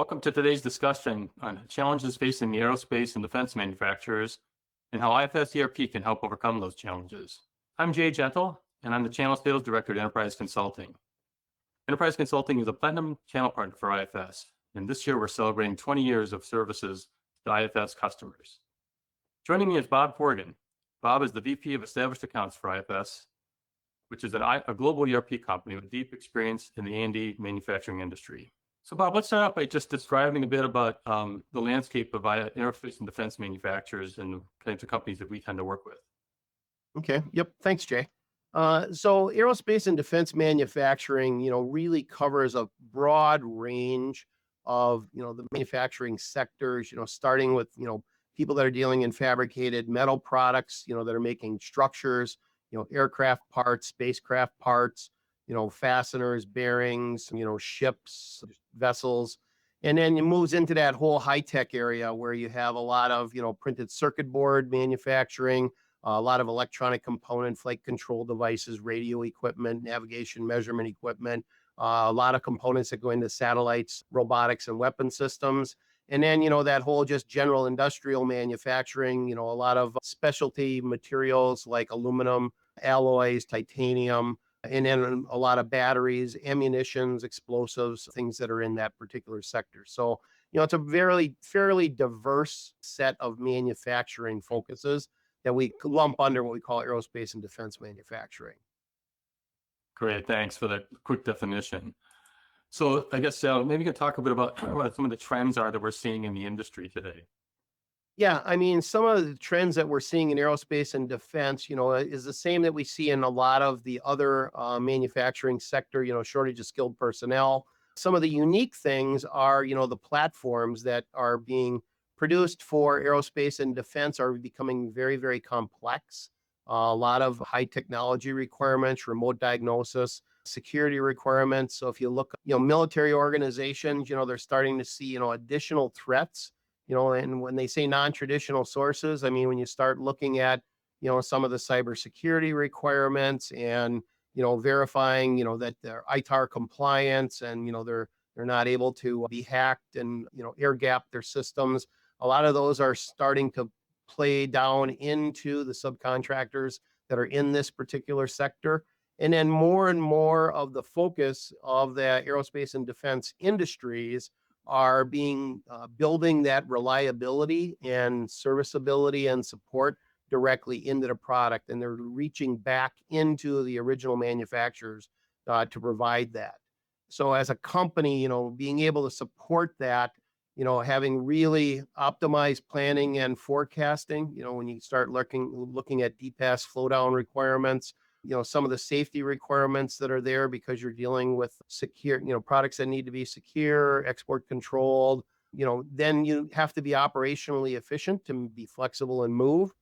Welcome to today's discussion on challenges facing the aerospace and defense manufacturers and how IFS ERP can help overcome those challenges. I'm Jay Gentle, and I'm the Channel Sales Director at Enterprise Consulting. Enterprise Consulting is a platinum channel partner for IFS, and this year we're celebrating 20 years of services to IFS customers. Joining me is Bob Corrigan. Bob is the VP of Established Accounts for IFS, which is a global ERP company with deep experience in the A&D manufacturing industry. So Bob, let's start off by just describing a bit about the landscape of aerospace and defense manufacturers and the kinds of companies that we tend to work with. Okay. Yep. Thanks, Jay. So aerospace and defense manufacturing, really covers a broad range of, the manufacturing sectors, starting with, people that are dealing in fabricated metal products, that are making structures, aircraft parts, spacecraft parts, fasteners, bearings, ships, vessels. And then it moves into that whole high-tech area where you have a lot of, printed circuit board manufacturing, a lot of electronic component, flight control devices, radio equipment, navigation measurement equipment, a lot of components that go into satellites, robotics, and weapon systems. And then, that whole just general industrial manufacturing, a lot of specialty materials like aluminum, alloys, titanium, and then a lot of batteries, ammunitions, explosives, things that are in that particular sector. So, it's a fairly diverse set of manufacturing focuses that we lump under what we call aerospace and defense manufacturing. Great, thanks for that quick definition. So I guess maybe you can talk a bit about what some of the trends are that we're seeing in the industry today. Yeah, I mean, some of the trends that we're seeing in aerospace and defense, is the same that we see in a lot of the other manufacturing sector, shortage of skilled personnel. Some of the unique things are, the platforms that are being produced for aerospace and defense are becoming very, very complex. A lot of high technology requirements, remote diagnosis, security requirements. So if you look, military organizations, they're starting to see, additional threats. And when they say non-traditional sources, I mean, when you start looking at, some of the cybersecurity requirements and, verifying, that they're ITAR compliance and, they're not able to be hacked and, air gap their systems. A lot of those are starting to play down into the subcontractors that are in this particular sector. And then more and more of the focus of the aerospace and defense industries are being building that reliability and serviceability and support directly into the product. And they're reaching back into the original manufacturers to provide that. So as a company, being able to support that, having really optimized planning and forecasting, when you start looking at DPAS flow down requirements, some of the safety requirements that are there because you're dealing with secure, products that need to be secure, export controlled, then you have to be operationally efficient to be flexible and move.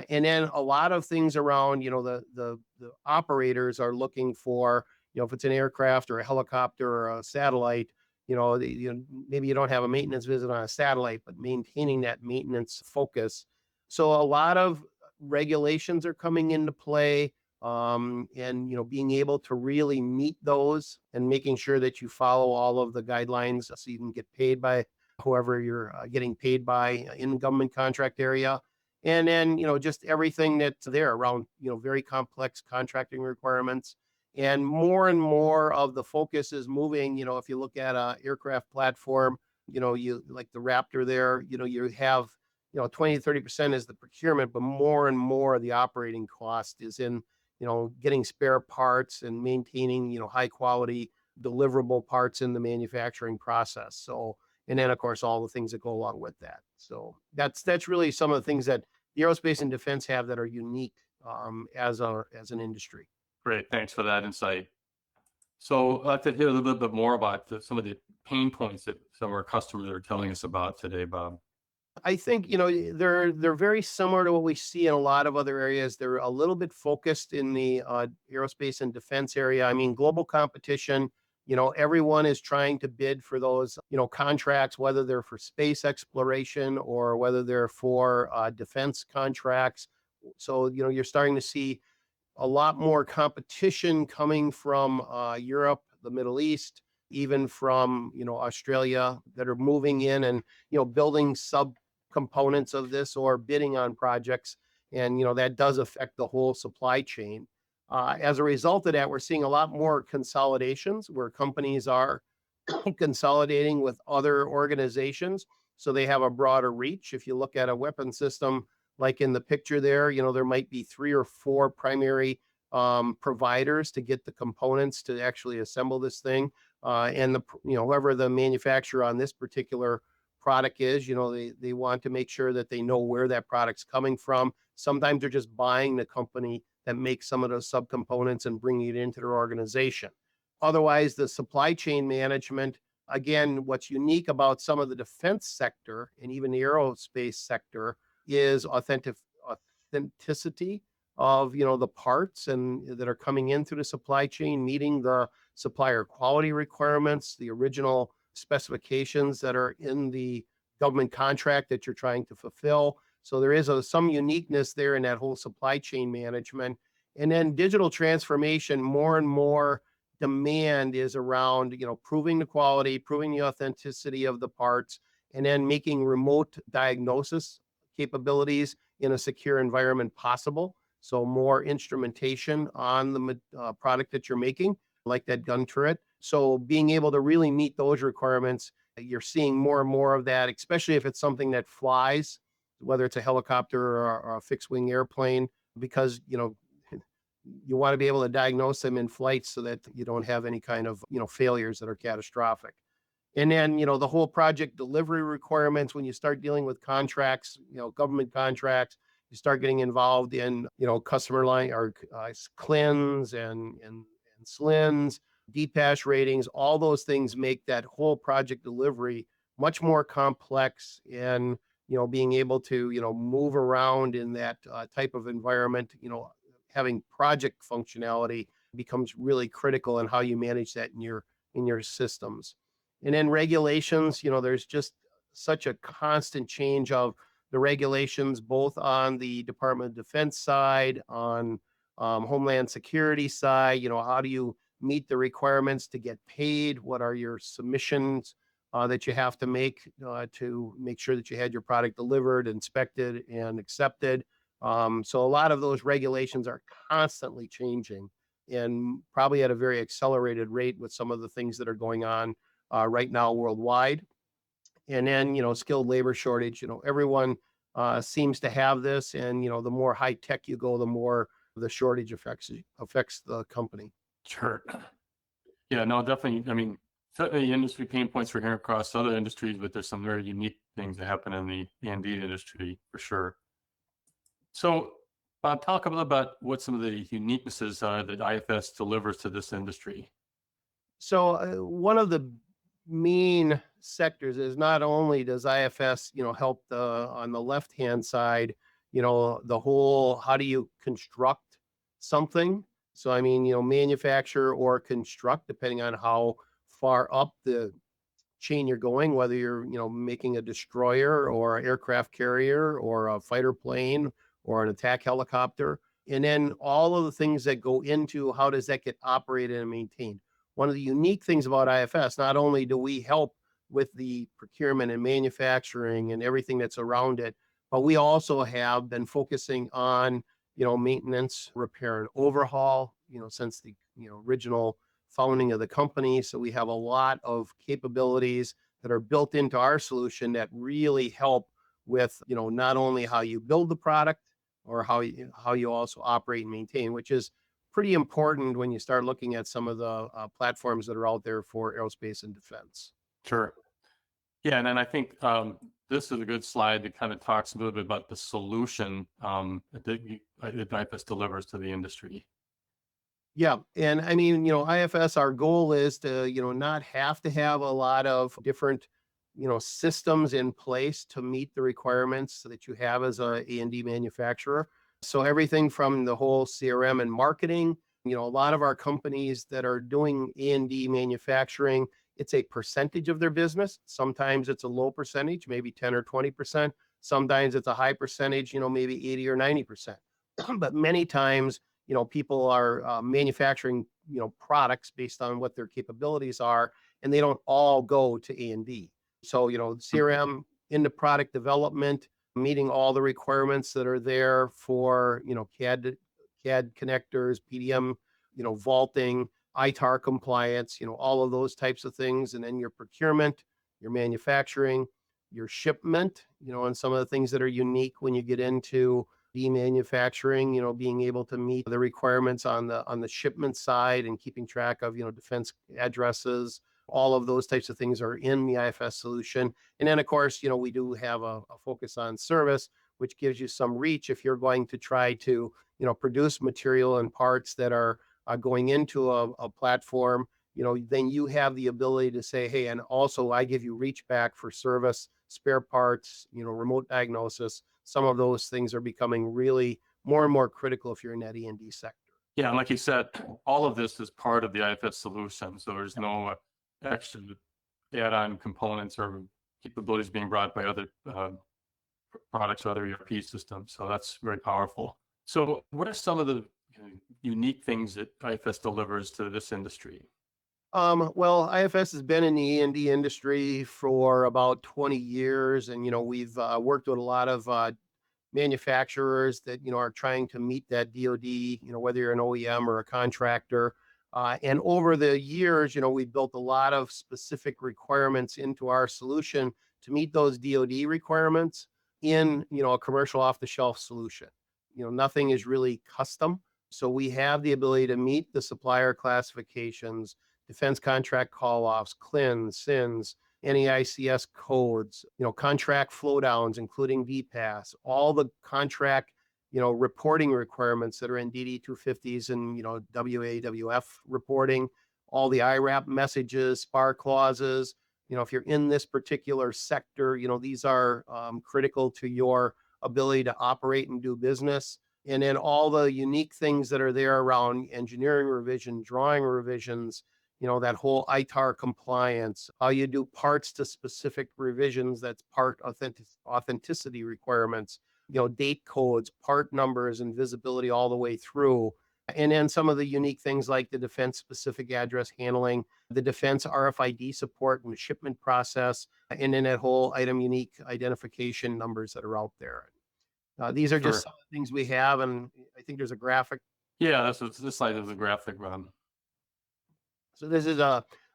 And then a lot of things around, the operators are looking for, if it's an aircraft or a helicopter or a satellite, maybe you don't have a maintenance visit on a satellite, but maintaining that maintenance focus. So a lot of regulations are coming into play. And, being able to really meet those and making sure that you follow all of the guidelines so you can get paid by whoever you're getting paid by in the government contract area. And then, just everything that's there around, very complex contracting requirements. And more of the focus is moving, if you look at a aircraft platform, you like the Raptor there, you have, 20 to 30% is the procurement, but more and more of the operating cost is in, getting spare parts and maintaining, high quality deliverable parts in the manufacturing process. So, and then of course, all the things that go along with that. So that's really some of the things that the aerospace and defense have that are unique as an industry. Great, thanks for that insight. So I'd like to hear a little bit more about some of the pain points that some of our customers are telling us about today, Bob. I think, they're very similar to what we see in a lot of other areas. They're a little bit focused in the aerospace and defense area. I mean, global competition, everyone is trying to bid for those, contracts, whether they're for space exploration or whether they're for defense contracts. So, you're starting to see a lot more competition coming from Europe, the Middle East, even from, Australia, that are moving in and, building subcomponents of this or bidding on projects. And, that does affect the whole supply chain. As a result of that, we're seeing a lot more consolidations where companies are consolidating with other organizations so they have a broader reach. If you look at a weapon system, like in the picture there, there might be 3 or 4 primary providers to get the components to actually assemble this thing. And whoever the manufacturer on this particular product is, they want to make sure that they know where that product's coming from. Sometimes they're just buying the company that makes some of those subcomponents and bringing it into their organization. Otherwise, the supply chain management, again, what's unique about some of the defense sector and even the aerospace sector is authenticity of, the parts and that are coming in through the supply chain, meeting the supplier quality requirements, the original specifications that are in the government contract that you're trying to fulfill. So there is some uniqueness there in that whole supply chain management. And then digital transformation, more and more demand is around, proving the quality, proving the authenticity of the parts, and then making remote diagnosis capabilities in a secure environment possible. So more instrumentation on the product that you're making, like that gun turret. So being able to really meet those requirements, you're seeing more and more of that, especially if it's something that flies, whether it's a helicopter or a fixed wing airplane, because, you want to be able to diagnose them in flight so that you don't have any kind of, failures that are catastrophic. And then, the whole project delivery requirements, when you start dealing with contracts, government contracts, you start getting involved in, customer line or CLINs and SLINs, DPAS ratings, all those things make that whole project delivery much more complex. And, being able to, move around in that type of environment, having project functionality becomes really critical in how you manage that in your systems. And then regulations, there's just such a constant change of the regulations, both on the Department of Defense side, on Homeland Security side. How do you meet the requirements to get paid? What are your submissions that you have to make sure that you had your product delivered, inspected, and accepted? So a lot of those regulations are constantly changing and probably at a very accelerated rate with some of the things that are going on right now worldwide. And then, skilled labor shortage, everyone seems to have this. And, the more high tech you go, the more the shortage affects the company. Sure. Yeah, no, definitely. I mean, certainly industry pain points we're hearing across other industries, but there's some very unique things that happen in the A&D industry for sure. So, talk a little about what some of the uniquenesses are that IFS delivers to this industry. So one of the main sectors is not only does IFS, help on the left-hand side, the whole, how do you construct something? So, I mean, manufacture or construct, depending on how far up the chain you're going, whether you're, making a destroyer or an aircraft carrier or a fighter plane or an attack helicopter. And then all of the things that go into how does that get operated and maintained. One of the unique things about IFS, not only do we help with the procurement and manufacturing and everything that's around it, but we also have been focusing on, maintenance, repair, and overhaul, since the, original founding of the company. So we have a lot of capabilities that are built into our solution that really help with, not only how you build the product or how you also operate and maintain, which is pretty important when you start looking at some of the platforms that are out there for aerospace and defense. Sure. Yeah, and then I think this is a good slide that kind of talks a little bit about the solution that IFS delivers to the industry. Yeah. And I mean, IFS, our goal is to, not have to have a lot of different, systems in place to meet the requirements that you have as a A&D manufacturer. So everything from the whole CRM and marketing, a lot of our companies that are doing A&D manufacturing, it's a percentage of their business. Sometimes it's a low percentage, maybe 10 or 20%. Sometimes it's a high percentage, maybe 80 or 90%. But many times, people are manufacturing, products based on what their capabilities are. and they don't all go to A&D. So, CRM into product development, meeting all the requirements that are there for, CAD connectors, PDM, vaulting, ITAR compliance, all of those types of things. And then your procurement, your manufacturing, your shipment, and some of the things that are unique when you get into manufacturing, being able to meet the requirements on the shipment side and keeping track of, defense addresses. All of those types of things are in the IFS solution. And then, of course, we do have a focus on service, which gives you some reach if you're going to try to, produce material and parts that are going into a platform. Then you have the ability to say, hey, and also I give you reach back for service, spare parts, remote diagnosis. Some of those things are becoming really more and more critical if you're in that E&D sector. Yeah, and like you said, all of this is part of the IFS solution. So there's no extra add-on components or capabilities being brought by other products or other ERP systems. So that's very powerful. So what are some of the unique things that IFS delivers to this industry? Well, IFS has been in the E&D industry for about 20 years, and we've worked with a lot of manufacturers that are trying to meet that DoD. Whether you're an OEM or a contractor. And over the years, we've built a lot of specific requirements into our solution to meet those DoD requirements in a commercial off-the-shelf solution. Nothing is really custom, so we have the ability to meet the supplier classifications, defense contract call-offs, CLINs, SINs, NEICS codes, contract flowdowns, including DPAS, all the contract, reporting requirements that are in DD 250s and, WAWF reporting, all the IRAP messages, SPAR clauses. If you're in this particular sector, these are critical to your ability to operate and do business. And then all the unique things that are there around engineering revision, drawing revisions, that whole ITAR compliance, how you do parts to specific revisions, that's part authenticity requirements, date codes, part numbers, and visibility all the way through. And then some of the unique things like the defense specific address handling, the defense RFID support and the shipment process, and then that whole item unique identification numbers that are out there. These are just Sure. some of the things we have, and I think there's a graphic. Yeah, this slide is a graphic, So this is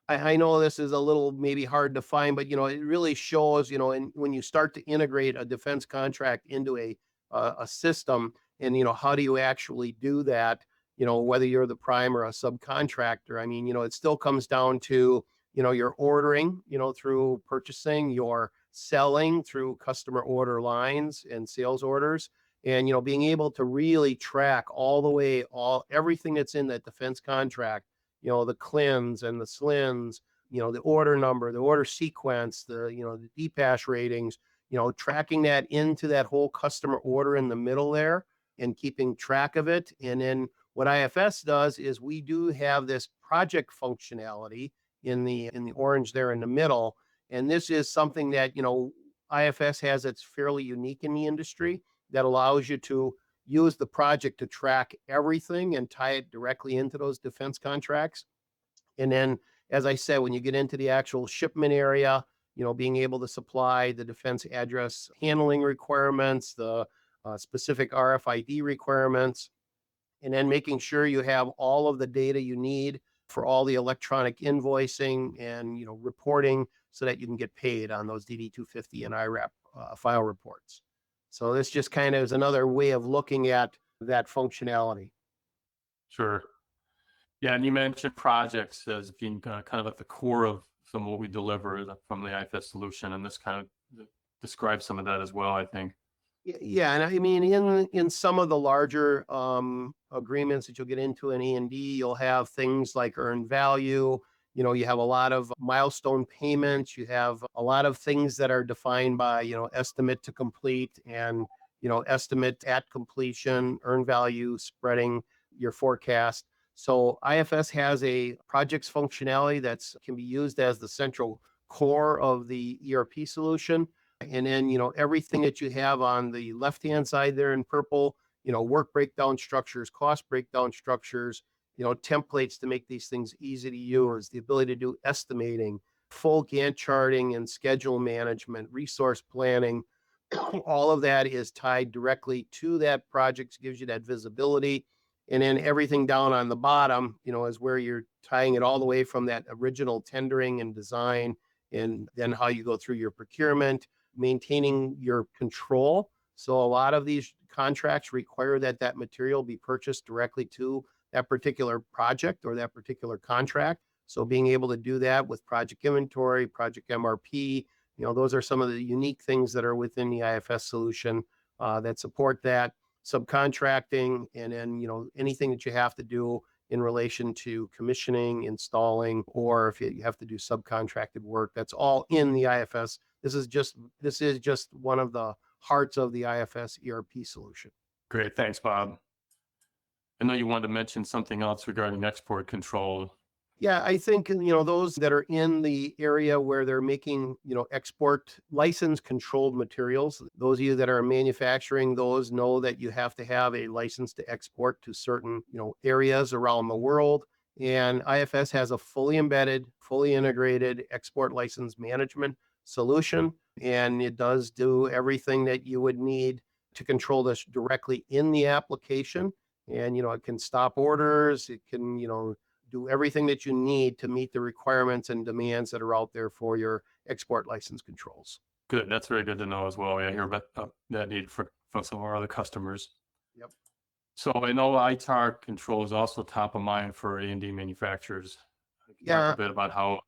I know this is a little maybe hard to find, but it really shows, and when you start to integrate a defense contract into a system, and how do you actually do that? Whether you're the prime or a subcontractor, I mean, it still comes down to you're ordering, through purchasing, you're selling through customer order lines and sales orders, and being able to really track all the way everything that's in that defense contract. The CLINs and the SLINs, the order number, the order sequence, the DPAS ratings, tracking that into that whole customer order in the middle there and keeping track of it. And then what IFS does is we do have this project functionality in the orange there in the middle. And this is something that, IFS has that's fairly unique in the industry that allows you to use the project to track everything and tie it directly into those defense contracts. And then, as I said, when you get into the actual shipment area, being able to supply the defense address handling requirements, the specific RFID requirements, and then making sure you have all of the data you need for all the electronic invoicing and, reporting so that you can get paid on those DD 250 and IRAP file reports. So this just kind of is another way of looking at that functionality. Sure. Yeah, and you mentioned projects as being kind of at the core of some of what we deliver from the IFS solution, and this kind of describes some of that as well, I think. Yeah, and I mean, in some of the larger agreements that you'll get into in E&D, you'll have things like earned value. You have a lot of milestone payments. You have a lot of things that are defined by, estimate to complete and, estimate at completion, earned value, spreading your forecast. So IFS has a projects functionality that's can be used as the central core of the ERP solution. And then, everything that you have on the left-hand side there in purple, work breakdown structures, cost breakdown structures, templates to make these things easy to use, the ability to do estimating, full Gantt charting and schedule management, resource planning. All of that is tied directly to that project, gives you that visibility. And then everything down on the bottom, is where you're tying it all the way from that original tendering and design, and then how you go through your procurement, maintaining your control. So a lot of these contracts require that material be purchased directly to that particular project or that particular contract. So being able to do that with project inventory, project MRP, those are some of the unique things that are within the IFS solution that support that. Subcontracting, and then, anything that you have to do in relation to commissioning, installing, or if you have to do subcontracted work, that's all in the IFS. This is just one of the hearts of the IFS ERP solution. Great. Thanks, Bob. I know you wanted to mention something else regarding export control. Yeah, I think, those that are in the area where they're making, export license controlled materials, those of you that are manufacturing those know that you have to have a license to export to certain, areas around the world. And IFS has a fully embedded, fully integrated export license management solution. And it does do everything that you would need to control this directly in the application. And, it can stop orders. It can, do everything that you need to meet the requirements and demands that are out there for your export license controls. Good. That's very good to know as well. I hear about that need from some of our other customers. Yep. So I know ITAR control is also top of mind for A&D manufacturers. Yeah. Talk a bit about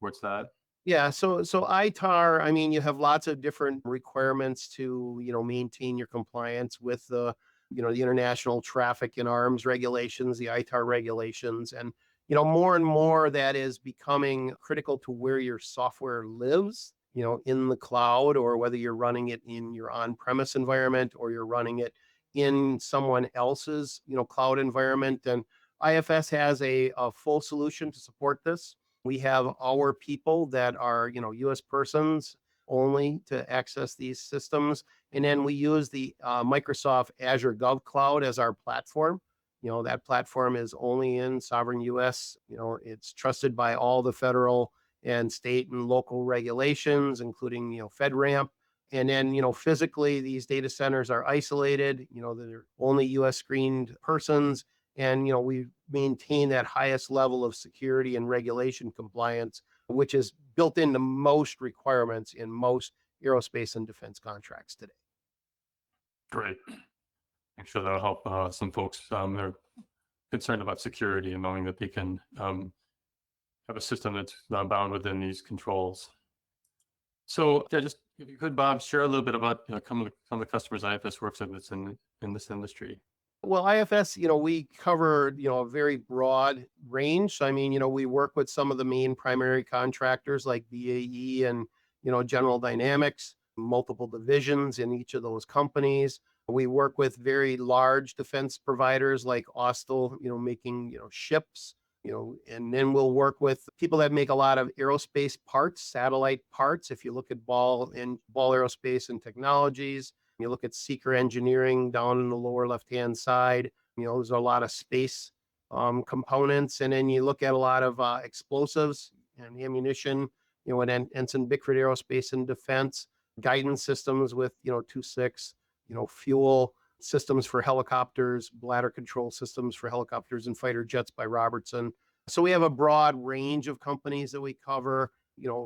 what's that? Yeah. So ITAR, I mean, you have lots of different requirements to, maintain your compliance with the International Traffic in Arms regulations, the ITAR regulations. And, more and more that is becoming critical to where your software lives, in the cloud, or whether you're running it in your on-premise environment or you're running it in someone else's, cloud environment. And IFS has a full solution to support this. We have our people that are, US persons only to access these systems. And then we use the Microsoft Azure Gov Cloud as our platform. That platform is only in sovereign US. It's trusted by all the federal and state and local regulations, including, FedRAMP. And then, physically, these data centers are isolated, they're only US screened persons. And, we maintain that highest level of security and regulation compliance, which is built into most requirements in most aerospace and defense contracts today. Great. I'm sure that'll help some folks. They're concerned about security and knowing that they can have a system that's bound within these controls. So just if you could, Bob, share a little bit about some of the customers IFS works with in this industry. Well, IFS, we cover, a very broad range. So, I mean, we work with some of the main primary contractors like BAE and, General Dynamics, multiple divisions in each of those companies. We work with very large defense providers like Austal, making, ships, and then we'll work with people that make a lot of aerospace parts, satellite parts. If you look at Ball Aerospace and Technologies, you look at Seeker Engineering down in the lower left-hand side, there's a lot of space components. And then you look at a lot of explosives and ammunition, and Ensign Bickford Aerospace and Defense, guidance systems with, 2.6, fuel systems for helicopters, bladder control systems for helicopters and fighter jets by Robertson. So we have a broad range of companies that we cover,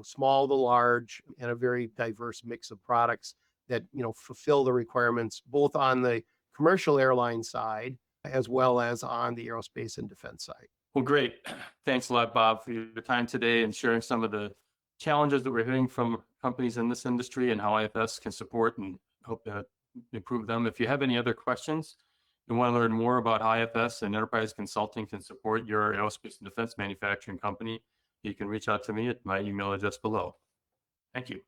small to large, and a very diverse mix of products that, fulfill the requirements both on the commercial airline side as well as on the aerospace and defense side. Well, great. Thanks a lot, Bob, for your time today and sharing some of the challenges that we're hearing from companies in this industry and how IFS can support and help improve them. If you have any other questions, you want to learn more about IFS and enterprise consulting can support your aerospace and defense manufacturing company, you can reach out to me at my email address below. Thank you.